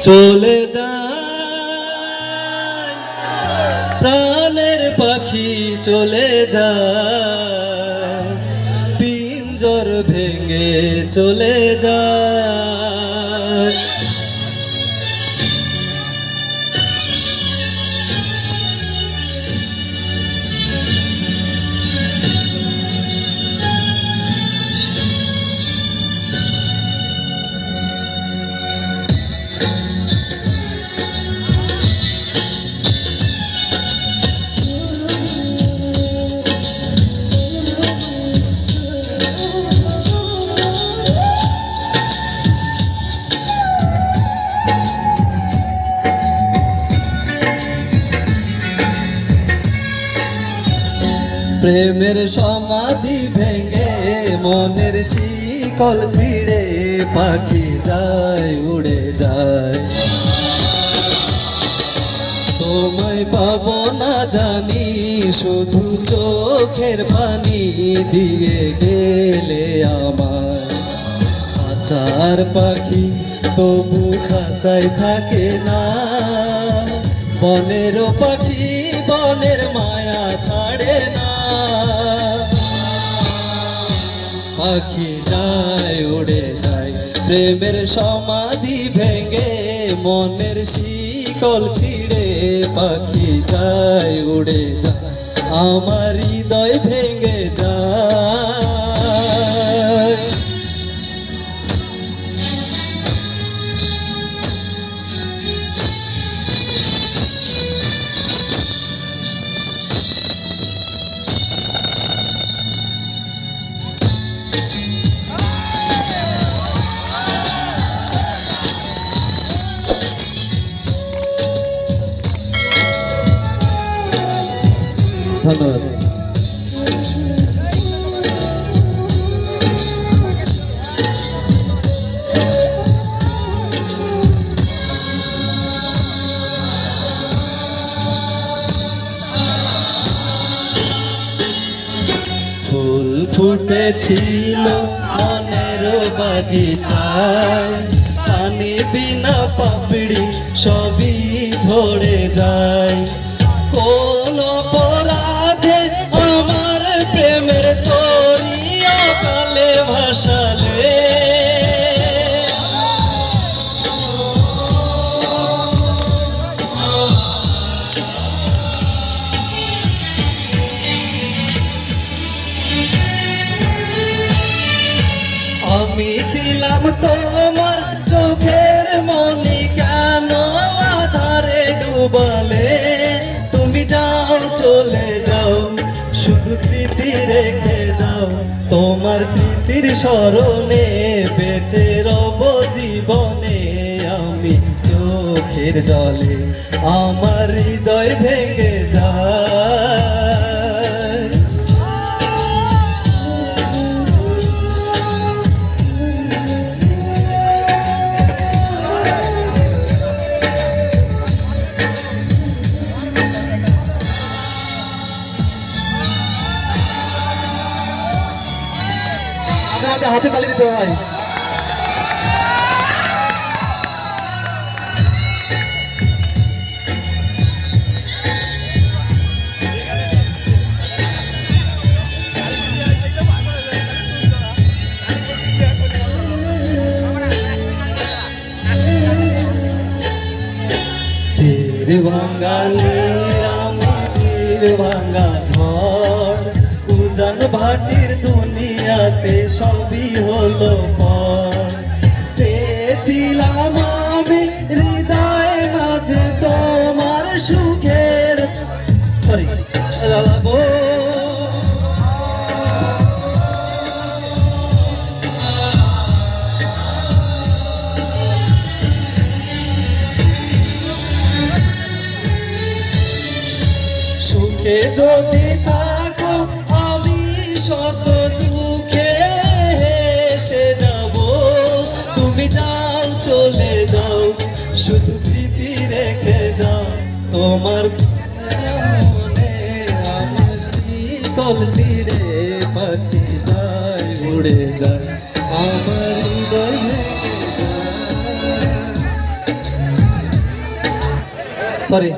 চলে যায় প্রাণের পাখি, চলে যায় পিঞ্জর ভেঙে, চলে যায়। প্রেমের সমাধি ভেঙে, মনের শিকল ছিঁড়ে পাখি যায়, উড়ে যায়। তোমায় পাবো না জানি, শুধু চোখের পানি দিয়ে গেলে আমার। খাঁচার পাখি তবু খাঁচায় থাকে না, বনের পাখি বনের মায়া ছাড়ে না। পাখি যায়, উড়ে যায় প্রেমের সমাধি ভেঙে, মনের শিকল ছিঁড়ে পাখি যায়, উড়ে যায় আমার হৃদয় ভেঙে যায়। ধন্যবাদ। ফুল ফুটেছিল মনের বাগিচায়, পানি বিনা পাপড়ি সবই ঝরে যায়। কোন অপরাধে আমার প্রেমের তরি অকালে ভাসালে, আমি ছিলাম তোমার চোখের মনি, কেন আধারে ডুবালে? তুমি যাও, চলে যাও, শুধু স্মৃতি রেখে যাও। তোমার স্মৃতির স্মরণে বেঁচে রব জীবনে আমি। চোখের জলে আমার হৃদয় ভেঙে যায়। হাতে তালি দিতে হয়। তীর ভাঙ্গা আমি তীর ভাঙ্গা ঝড়, উজান ভাটির দুনিয়াতে সবই হলো পর। চেয়েছিলাম আমি হৃদয় মাঝে তোমার সুখের সুখে যদি থাকো, আমি শত দুঃখে হেসে যাব। তুমি যাও, চলে যাও, শুধু স্মৃতি রেখে যাও। তোমার মনে আমার শিকল ছিঁড়ে পাখি যায়, উড়ে যায় আমার হৃদয় ভেঙে যায়। সরি